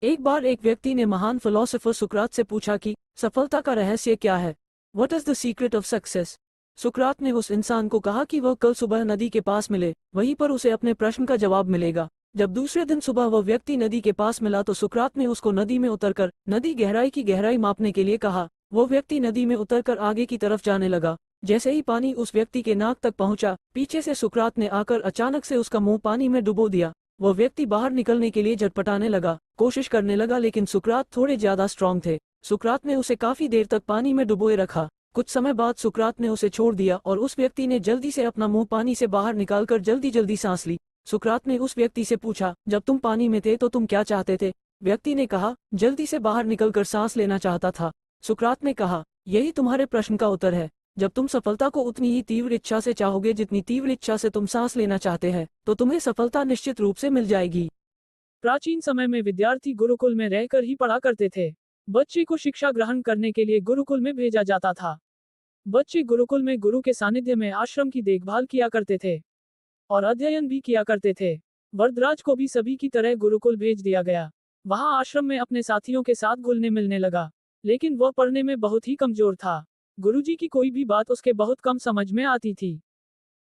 एक बार एक व्यक्ति ने महान फिलोसोफर सुकरात से पूछा कि सफलता का रहस्य क्या है। What is the secret of success? सुकरात ने उस इंसान को कहा कि वह कल सुबह नदी के पास मिले, वहीं पर उसे अपने प्रश्न का जवाब मिलेगा। जब दूसरे दिन सुबह वह व्यक्ति नदी के पास मिला तो सुकरात ने उसको नदी में उतरकर नदी गहराई की गहराई मापने के लिए कहा। वो व्यक्ति नदी में उतरकर आगे की तरफ जाने लगा। जैसे ही पानी उस व्यक्ति के नाक तक पहुंचा, पीछे से सुकरात ने आकर अचानक से उसका मुंह पानी में डुबो दिया। वो व्यक्ति बाहर निकलने के लिए झटपटाने लगा, कोशिश करने लगा, लेकिन सुकरात थोड़े ज्यादा स्ट्रांग थे। सुकरात ने उसे काफी देर तक पानी में डुबोए रखा। कुछ समय बाद सुकरात ने उसे छोड़ दिया और उस व्यक्ति ने जल्दी से अपना मुंह पानी से बाहर निकालकर जल्दी जल्दी सांस ली। सुकरात ने उस व्यक्ति से पूछा, जब तुम पानी में थे तो तुम क्या चाहते थे? व्यक्ति ने कहा, जल्दी से बाहर निकलकर सांस लेना चाहता था। सुकरात ने कहा, यही तुम्हारे प्रश्न का उत्तर है। जब तुम सफलता को उतनी ही तीव्र इच्छा से चाहोगे जितनी तीव्र इच्छा से तुम सांस लेना चाहते हैं, तो तुम्हें सफलता निश्चित रूप से मिल जाएगी। प्राचीन समय में विद्यार्थी गुरुकुल में रहकर ही पढ़ा करते थे। बच्चे को शिक्षा ग्रहण करने के लिए गुरुकुल में भेजा जाता था। बच्चे गुरुकुल में गुरु के सानिध्य में आश्रम की देखभाल किया करते थे और अध्ययन भी किया करते थे। वरदराज को भी सभी की तरह गुरुकुल भेज दिया गया। वहां आश्रम में अपने साथियों के साथ घुलने मिलने लगा, लेकिन वह पढ़ने में बहुत ही कमजोर था। गुरुजी की कोई भी बात उसके बहुत कम समझ में आती थी।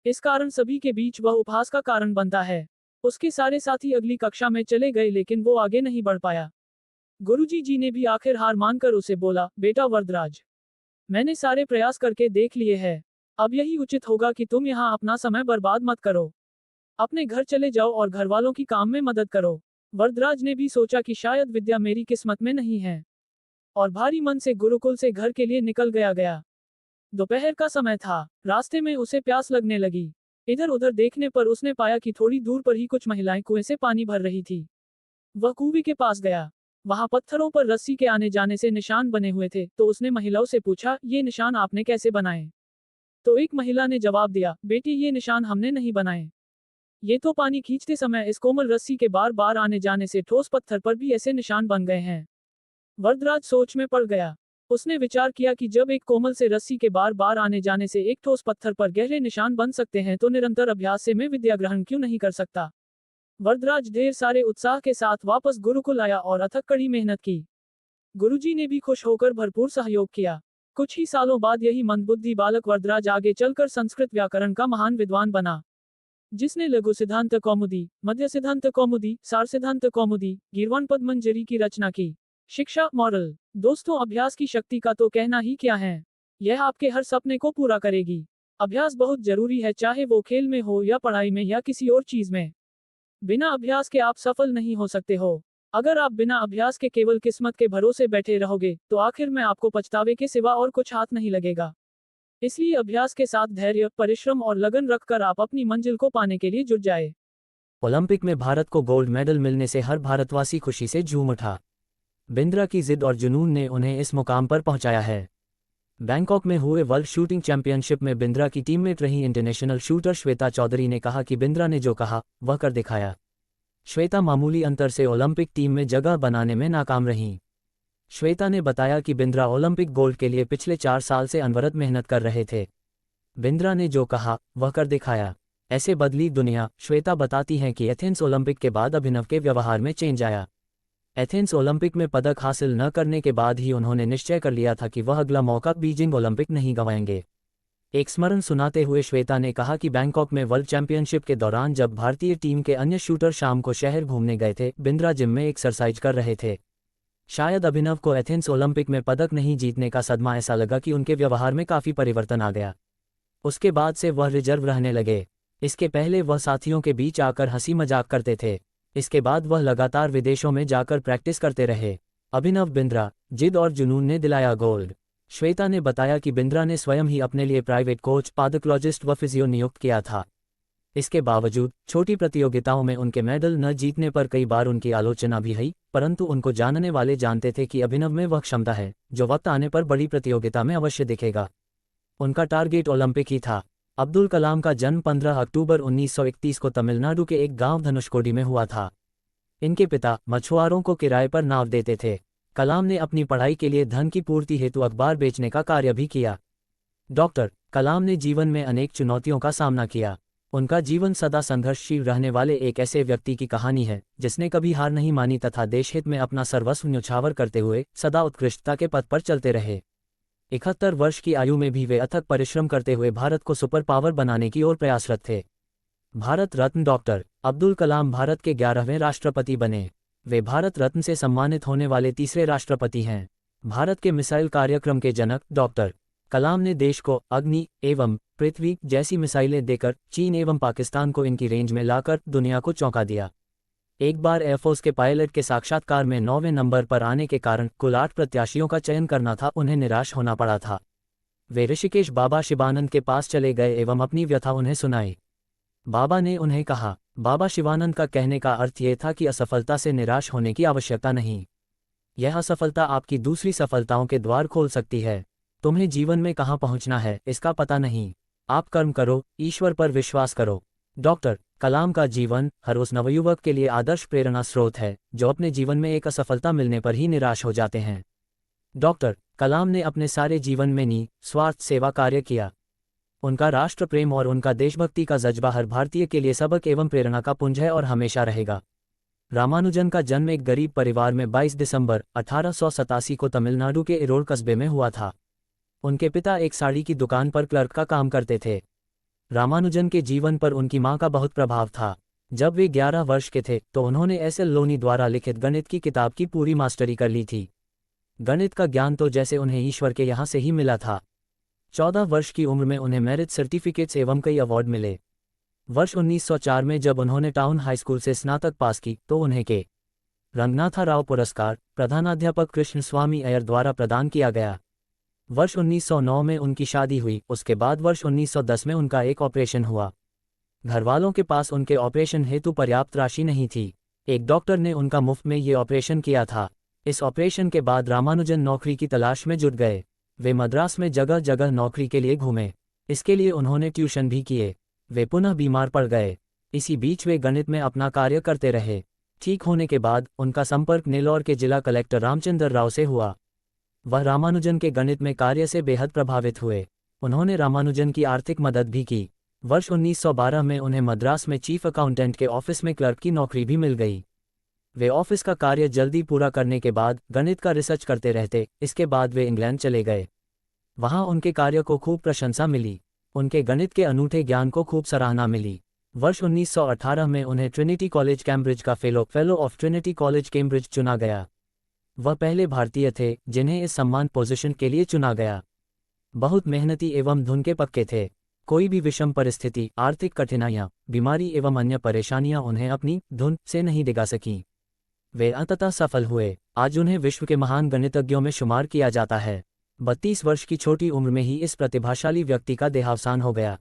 इस कारण सभी के बीच वह उपहास का कारण बनता है। उसके सारे साथी अगली कक्षा में चले गए, लेकिन वो आगे नहीं बढ़ पाया। गुरुजी जी ने भी आखिर हार मानकर उसे बोला, बेटा वरदराज, मैंने सारे प्रयास करके देख लिए हैं। अब यही उचित होगा कि तुम यहाँ अपना समय बर्बाद मत करो। अपने घर चले जाओ और घर वालों की काम में मदद करो। वरदराज ने भी सोचा कि शायद विद्या मेरी किस्मत में नहीं है, और भारी मन से गुरुकुल से घर के लिए निकल गया। दोपहर का समय था। रास्ते में उसे प्यास लगने लगी। इधर उधर देखने पर उसने पाया कि थोड़ी दूर पर ही कुछ महिलाएं कुएं से पानी भर रही थी। वह कुएं के पास गया। वहां पत्थरों पर रस्सी के आने जाने से निशान बने हुए थे, तो उसने महिलाओं से पूछा, ये निशान आपने कैसे बनाए? तो एक महिला ने जवाब दिया, बेटी, ये निशान हमने नहीं बनाए। ये तो पानी खींचते समय इस कोमल रस्सी के बार बार आने जाने से ठोस पत्थर पर भी ऐसे निशान बन गए हैं। वरदराज सोच में पड़ गया। उसने विचार किया कि जब एक कोमल से रस्सी के बार बार आने जाने से एक ठोस पत्थर पर गहरे निशान बन सकते हैं, तो निरंतर अभ्यास से मैं विद्या ग्रहण क्यों नहीं कर सकता। वरदराज ढेर सारे उत्साह के साथ वापस गुरुकुल आया और अथक कड़ी मेहनत की। गुरुजी ने भी खुश होकर भरपूर सहयोग किया। कुछ ही सालों बाद यही मंदबुद्धि बालक वरदराज आगे चलकर संस्कृत व्याकरण का महान विद्वान बना, जिसने लघु सिद्धांत कौमुदी, मध्य सिद्धांत कौमुदी, सार सिद्धांत कौमुदी, गीर्वाण पद्मंजरी की रचना की। शिक्षा मॉरल। दोस्तों, अभ्यास की शक्ति का तो कहना ही क्या है। यह आपके हर सपने को पूरा करेगी। अभ्यास बहुत जरूरी है, चाहे वो खेल में हो या पढ़ाई में या किसी और चीज में। बिना अभ्यास के आप सफल नहीं हो सकते हो। अगर आप बिना अभ्यास के केवल किस्मत के भरोसे बैठे रहोगे, तो आखिर में आपको पछतावे के सिवा और कुछ हाथ नहीं लगेगा। इसलिए अभ्यास के साथ धैर्य, परिश्रम और लगन रखकर आप अपनी मंजिल को पाने के लिए जुट जाए। ओलंपिक में भारत को गोल्ड मेडल मिलने से हर भारतवासी खुशी से झूम उठा। बिंद्रा की जिद और जुनून ने उन्हें इस मुकाम पर पहुंचाया है। बैंकॉक में हुए वर्ल्ड शूटिंग चैंपियनशिप में बिंद्रा की टीममेट रही इंटरनेशनल शूटर श्वेता चौधरी ने कहा कि बिंद्रा ने जो कहा वह कर दिखाया। श्वेता मामूली अंतर से ओलंपिक टीम में जगह बनाने में नाकाम रहीं। श्वेता ने बताया कि बिंद्रा ओलंपिक गोल्ड के लिए पिछले 4 साल से अनवरत मेहनत कर रहे थे। बिंद्रा ने जो कहा वह कर दिखाया। ऐसे बदली दुनिया। श्वेता बताती हैं कि एथेंस ओलंपिक के बाद अभिनव के व्यवहार में चेंज आया। एथेंस ओलंपिक में पदक हासिल न करने के बाद ही उन्होंने निश्चय कर लिया था कि वह अगला मौका बीजिंग ओलंपिक नहीं गंवाएंगे। एक स्मरण सुनाते हुए श्वेता ने कहा कि बैंकॉक में वर्ल्ड चैंपियनशिप के दौरान जब भारतीय टीम के अन्य शूटर शाम को शहर घूमने गए थे, बिंद्रा जिम में एक्सरसाइज कर रहे थे। शायद अभिनव को एथेंस ओलंपिक में पदक नहीं जीतने का सदमा ऐसा लगा कि उनके व्यवहार में काफी परिवर्तन आ गया। उसके बाद से वह रिजर्व रहने लगे। इसके पहले वह साथियों के बीच आकर हंसी मजाक करते थे। इसके बाद वह लगातार विदेशों में जाकर प्रैक्टिस करते रहे। अभिनव बिंद्रा, जिद और जुनून ने दिलाया गोल्ड। श्वेता ने बताया कि बिंद्रा ने स्वयं ही अपने लिए प्राइवेट कोच, पादकोलॉजिस्ट व फिजियो नियुक्त किया था। इसके बावजूद छोटी प्रतियोगिताओं में उनके मेडल न जीतने पर कई बार उनकी आलोचना भी हुई, परंतु उनको जानने वाले जानते थे कि अभिनव में वह क्षमता है जो वक्त आने पर बड़ी प्रतियोगिता में अवश्य दिखेगा। उनका टारगेट ओलंपिक ही था। अब्दुल कलाम का जन्म 15 अक्टूबर 1931 को तमिलनाडु के एक गांव धनुषकोडी में हुआ था। इनके पिता मछुआरों को किराए पर नाव देते थे। कलाम ने अपनी पढ़ाई के लिए धन की पूर्ति हेतु अखबार बेचने का कार्य भी किया। डॉक्टर कलाम ने जीवन में अनेक चुनौतियों का सामना किया। उनका जीवन सदा संघर्षशील रहने वाले एक ऐसे व्यक्ति की कहानी है जिसने कभी हार नहीं मानी तथा देशहित में अपना सर्वस्व न्यौछावर करते हुए सदा उत्कृष्टता के पथ पर चलते रहे। 71 वर्ष की आयु में भी वे अथक परिश्रम करते हुए भारत को सुपर पावर बनाने की ओर प्रयासरत थे। भारत रत्न डॉक्टर अब्दुल कलाम भारत के 11वें राष्ट्रपति बने। वे भारत रत्न से सम्मानित होने वाले तीसरे राष्ट्रपति हैं। भारत के मिसाइल कार्यक्रम के जनक डॉक्टर कलाम ने देश को अग्नि एवं पृथ्वी जैसी मिसाइलें देकर चीन एवं पाकिस्तान को इनकी रेंज में लाकर दुनिया को चौंका दिया। एक बार एयरफोर्स के पायलट के साक्षात्कार में 9वें नंबर पर आने के कारण कुल 8 प्रत्याशियों का चयन करना था, उन्हें निराश होना पड़ा था। वे ऋषिकेश बाबा शिवानंद के पास चले गए एवं अपनी व्यथा उन्हें सुनाई। बाबा ने उन्हें कहा, बाबा शिवानंद का कहने का अर्थ ये था कि असफलता से निराश होने की आवश्यकता नहीं। यह असफलता आपकी दूसरी सफलताओं के द्वार खोल सकती है। तुम्हें जीवन में कहाँ पहुंचना है इसका पता नहीं, आप कर्म करो, ईश्वर पर विश्वास करो। डॉक्टर कलाम का जीवन हर उस नवयुवक के लिए आदर्श प्रेरणा स्रोत है जो अपने जीवन में एक असफलता मिलने पर ही निराश हो जाते हैं। डॉक्टर कलाम ने अपने सारे जीवन में निस्वार्थ सेवा कार्य किया। उनका राष्ट्र प्रेम और उनका देशभक्ति का जज्बा हर भारतीय के लिए सबक एवं प्रेरणा का पुंज है और हमेशा रहेगा। रामानुजन का जन्म एक गरीब परिवार में 22 दिसंबर 1887 को तमिलनाडु के इरोड कस्बे में हुआ था। उनके पिता एक साड़ी की दुकान पर क्लर्क का काम करते थे। रामानुजन के जीवन पर उनकी मां का बहुत प्रभाव था। जब वे 11 वर्ष के थे तो उन्होंने एस.एल. लोनी द्वारा लिखित गणित की किताब की पूरी मास्टरी कर ली थी। गणित का ज्ञान तो जैसे उन्हें ईश्वर के यहाँ से ही मिला था। 14 वर्ष की उम्र में उन्हें मेरिट सर्टिफिकेट्स एवं कई अवार्ड मिले। वर्ष 1904 में जब उन्होंने टाउन हाई स्कूल से स्नातक पास की तो उन्हें के रंगनाथा राव पुरस्कार प्रधानाध्यापक कृष्ण स्वामी अय्यर द्वारा प्रदान किया गया। वर्ष 1909 में उनकी शादी हुई। उसके बाद वर्ष 1910 में उनका एक ऑपरेशन हुआ। घरवालों के पास उनके ऑपरेशन हेतु पर्याप्त राशि नहीं थी। एक डॉक्टर ने उनका मुफ्त में ये ऑपरेशन किया था। इस ऑपरेशन के बाद रामानुजन नौकरी की तलाश में जुट गए। वे मद्रास में जगह जगह नौकरी के लिए घूमे। इसके लिए उन्होंने ट्यूशन भी किए। वे पुनः बीमार पड़ गए। इसी बीच वे गणित में अपना कार्य करते रहे। ठीक होने के बाद उनका संपर्क नेल्लौर के जिला कलेक्टर रामचंद्र राव से हुआ। वह रामानुजन के गणित में कार्य से बेहद प्रभावित हुए। उन्होंने रामानुजन की आर्थिक मदद भी की। वर्ष 1912 में उन्हें मद्रास में चीफ अकाउंटेंट के ऑफिस में क्लर्क की नौकरी भी मिल गई। वे ऑफिस का कार्य जल्दी पूरा करने के बाद गणित का रिसर्च करते रहते। इसके बाद वे इंग्लैंड चले गए। वहां उनके कार्य को खूब प्रशंसा मिली। उनके गणित के अनूठे ज्ञान को खूब सराहना मिली। वर्ष 1918 में उन्हें ट्रिनिटी कॉलेज कैम्ब्रिज का fellow of Trinity college Cambridge चुना गया। वह पहले भारतीय थे जिन्हें इस सम्मान पोजीशन के लिए चुना गया। बहुत मेहनती एवं धुन के पक्के थे। कोई भी विषम परिस्थिति, आर्थिक कठिनाइयां, बीमारी एवं अन्य परेशानियां उन्हें अपनी धुन से नहीं डिगा सकीं। वे अंततः सफल हुए। आज उन्हें विश्व के महान गणितज्ञों में शुमार किया जाता है। 32 वर्ष की छोटी उम्र में ही इस प्रतिभाशाली व्यक्ति का देहावसान हो गया।